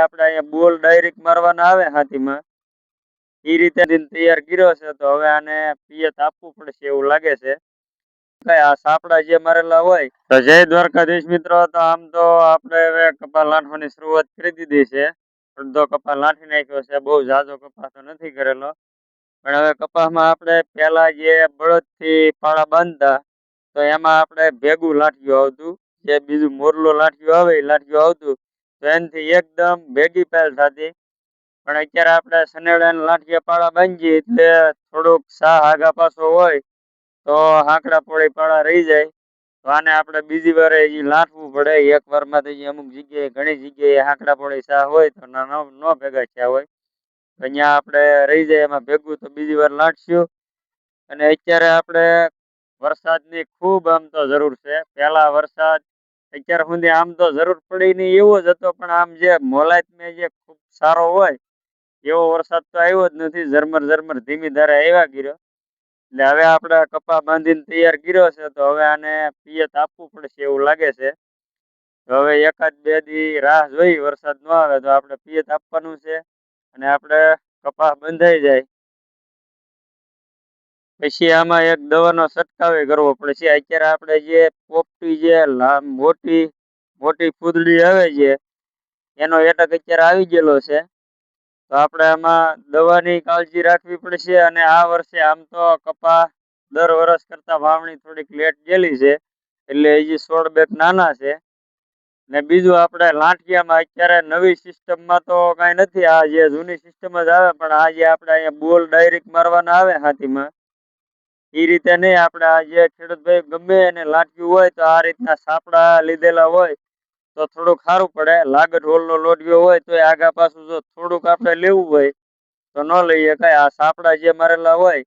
આપણે અહીંયા બોલ ડાયરેક્ટ મારવાના આવે હાથીમાં એ રીતે તૈયાર કર્યો છે. તો હવે આને પિયત આપવું પડશે એવું લાગે છે. આ સાપડા જે મારેલા હોય તો જય દ્વારકાધીશ મિત્રો. તો આમ તો આપણે હવે કપા લાંઠવાની શરૂઆત કરી દીધી છે. અડધો કપા લાંઠી નાખ્યો છે. બહુ ઝાઝો કપા તો નથી કરેલો, પણ હવે કપાસમાં આપણે પેલા જે બળદ થી પાળા બાંધતા તો એમાં આપણે ભેગું લાઠિયું આવતું, જે બીજું મોરલો લાઠિયું આવે એ લાઠિયું આવતું, તો એનાથી એકદમ ભેગી પેલ થતી. પણ અત્યારે આપણે સનેડા લાઠિયા પાળા બાંધીએ એટલે થોડુંક સા આગા પાછો હોય તો હાંકડા પોળી પાળા રહી જાય. તો આને આપણે બીજી વાર લાંઠવું પડે. એક વારમાં તો અમુક જગ્યાએ ઘણી જગ્યાએ હાંકડા પોળી સા હોય તો ન ભેગા થયા હોય, અહીંયા આપણે રહી જાય એમાં ભેગું તો બીજી વાર લાંટશું. અને અત્યારે આપણે વરસાદની ખૂબ આમ તો જરૂર છે. પેલા વરસાદ અત્યાર સુધી આમ તો જરૂર પડી નહીં એવો જ હતો, પણ આમ જે મોલાત મેં જે ખૂબ સારો હોય એવો વરસાદ તો આવ્યો જ નથી. ઝરમર ઝરમર ધીમી ધારે આવ્યા કર્યો. એટલે હવે આપણે કપા બાંધીને તૈયાર કર્યો છે. તો હવે આને પિયત આપવું પડશે એવું લાગે છે. તો હવે એકાદ બે દી રાહ જોઈ, વરસાદ ન આવે તો આપણે પિયત આપવાનું છે. અને આપણે કપા બંધાઈ જાય પછી આમાં એક દવાનો છંટકાવ કરવો પડશે. અત્યારે આપણે જે પોપટી જે મોટી મોટી ફૂદડી આવે છે એનો એટક અત્યારે આવી ગયેલો છે. તો આપણે આમાં દવાની કાળજી રાખવી પડશે. અને આ વર્ષે આમ તો કપા દર વર્ષ કરતા વાવણી થોડીક લેટ ગયેલી છે, એટલે હજી છોડ બેક નાના છે. ને બીજું આપણે લાંઠિયામાં અત્યારે નવી સિસ્ટમમાં તો કઈ નથી, આ જે જૂની સિસ્ટમ જ આવે. પણ આ જે આપણે અહીંયા બોલ ડાયરેક્ટ મારવાના આવે હાથીમાં એ રીતે નહીં. આપણે આ જે ખેડૂત ભાઈ ગમે એને લાંઠિયું હોય તો આ રીતના સાપડા લીધેલા હોય તો થોડુંક સારું પડે. લાગત હોલનો લોડિયો હોય તો આગા પાછું જો થોડુંક આપણે લેવું હોય તો ન લઈ શકાય. આ સાપડા જે મારેલા હોય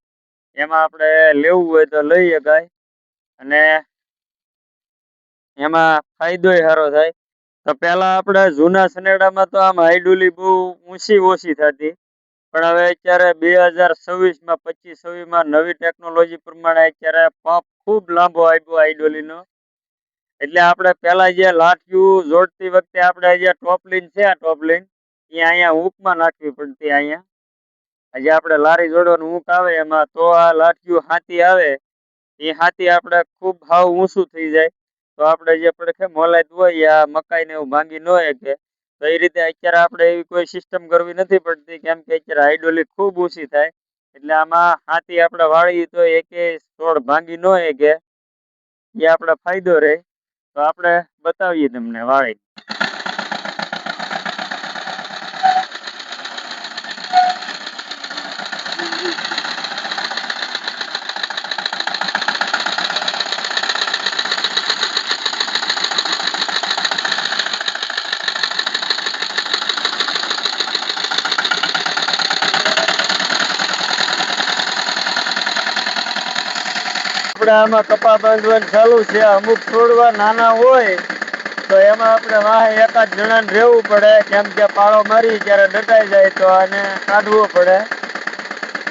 એમાં આપણે લેવું હોય તો લઈ શકાય, અને એમાં ફાયદો સારો થાય. તો પેલા આપણે જૂના સનેડામાં તો આમ હાઈડુલી બહુ ઊંચી ઓછી થતી, પણ હવે અત્યારે 2026માં 25-26માં નવી ટેકનોલોજી પ્રમાણે અત્યારે પંપ ખૂબ લાંબો આવ્યો હાઈડોલીનો. એટલે આપણે પેલા જે લાઠિયું જોડતી વખતે આપણે જે ટોપલીન છે આ ટોપલીન એ અહીંયા હૂકમાં નાખવી પડતી. અહીંયા આજે આપણે લારી જોડવાનું હૂક આવે એમાં તો આ લાઠિયું હાથી આવે એ હાથી આપણે ખૂબ હાવ ઊંચું થઈ જાય. તો આપણે જે પડખે મોલાત હોય આ મકાઈ ને એવું ભાંગી ન શકે. તો એ રીતે અત્યારે આપણે એવી કોઈ સિસ્ટમ કરવી નથી પડતી, કેમ કે અત્યારે હાઈડોલી ખૂબ ઊંચી થાય. એટલે આમાં હાથી આપણે વાળીએ તો એકે છોડ ભાંગી ન શકે, એ આપણે ફાયદો રહે. તો આપણે બતાવીએ તમને વાળી. આપણે આમાં કપા બાંધવાનું ચાલુ છે. અમુક છોડવા નાના હોય તો એમાં આપણે વાહ એકાદ જણાને રહેવું પડે, કેમ કે પાળો મારી ત્યારે દટાઈ જાય તો આને કાઢવો પડે.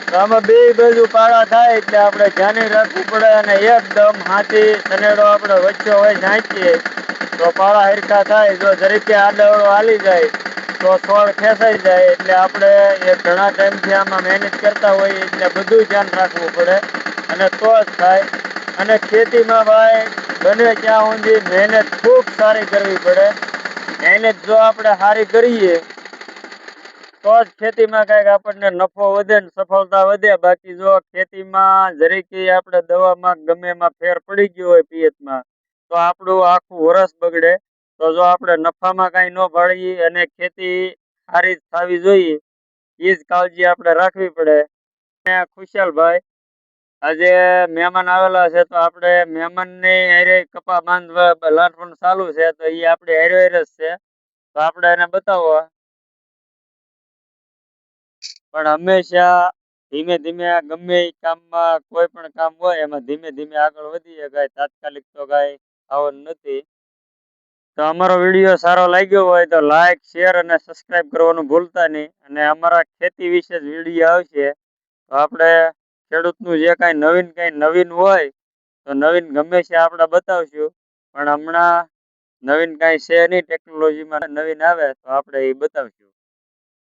તો આમાં બે બાજુ પાળા થાય એટલે આપણે ધ્યાને રાખવું પડે. અને એકદમ હાથી સનેડો આપણે વચ્ચે હોય નાખીએ તો પાળા હરખા થાય. જો જરીકે આડાવડો હાલી જાય તો છોડ ખેંચાઈ જાય. એટલે આપણે એ ઘણા ટાઈમથી આમાં મહેનત કરતા હોઈએ એટલે બધું ધ્યાન રાખવું પડે, અને તો જ થાય. અને ખેતીમાં ભાઈ બને ત્યાં સુધી મહેનત ખૂબ સારી કરવી પડે. મહેનત જો આપણે સારી કરીએ તો જ ખેતીમાં કઈક આપણને નફો વધે ને સફળતા વધે. બાકી જો ખેતીમાં જરીકે આપણે દવામાં ગમે એમાં ફેર પડી ગયો હોય પિયતમાં તો આપણું આખું વરસ બગડે. તો જો આપણે નફામાં કઈ ન પાડીએ અને ખેતી સારી થવી જોઈએ એ જ કાળજી આપણે રાખવી પડે. ખુશાલભાઈ આજે મહેમાન આવેલા છે, તો આપણે મહેમાન ને હારે કપા બાંધવા લાંઠવાનું ચાલુ છે. તો એ આપણે હારે હારે જ છે, તો આપણે એને બતાવો. પણ હંમેશા ધીમે ધીમે ગમે એ કામમાં કોઈ પણ કામ હોય એમાં ધીમે ધીમે આગળ વધી શકાય. તાત્કાલિક તો કઈ આવવાનું નથી. તો અમારો વિડીયો સારો લાગ્યો હોય તો લાઈક, શેર અને સબસ્ક્રાઈબ કરવાનું ભૂલતા નહીં. અને અમારા ખેતી વિશે જ વિડીયો આવશે. તો આપણે ખેડૂતનું જે કઈ નવીન હોય તો નવીન ગમે છે આપણે બતાવશું. પણ હમણાં નવીન કાંઈ છે નહીં ટેકનોલોજીમાં, નવીન આવે તો આપણે એ બતાવશું.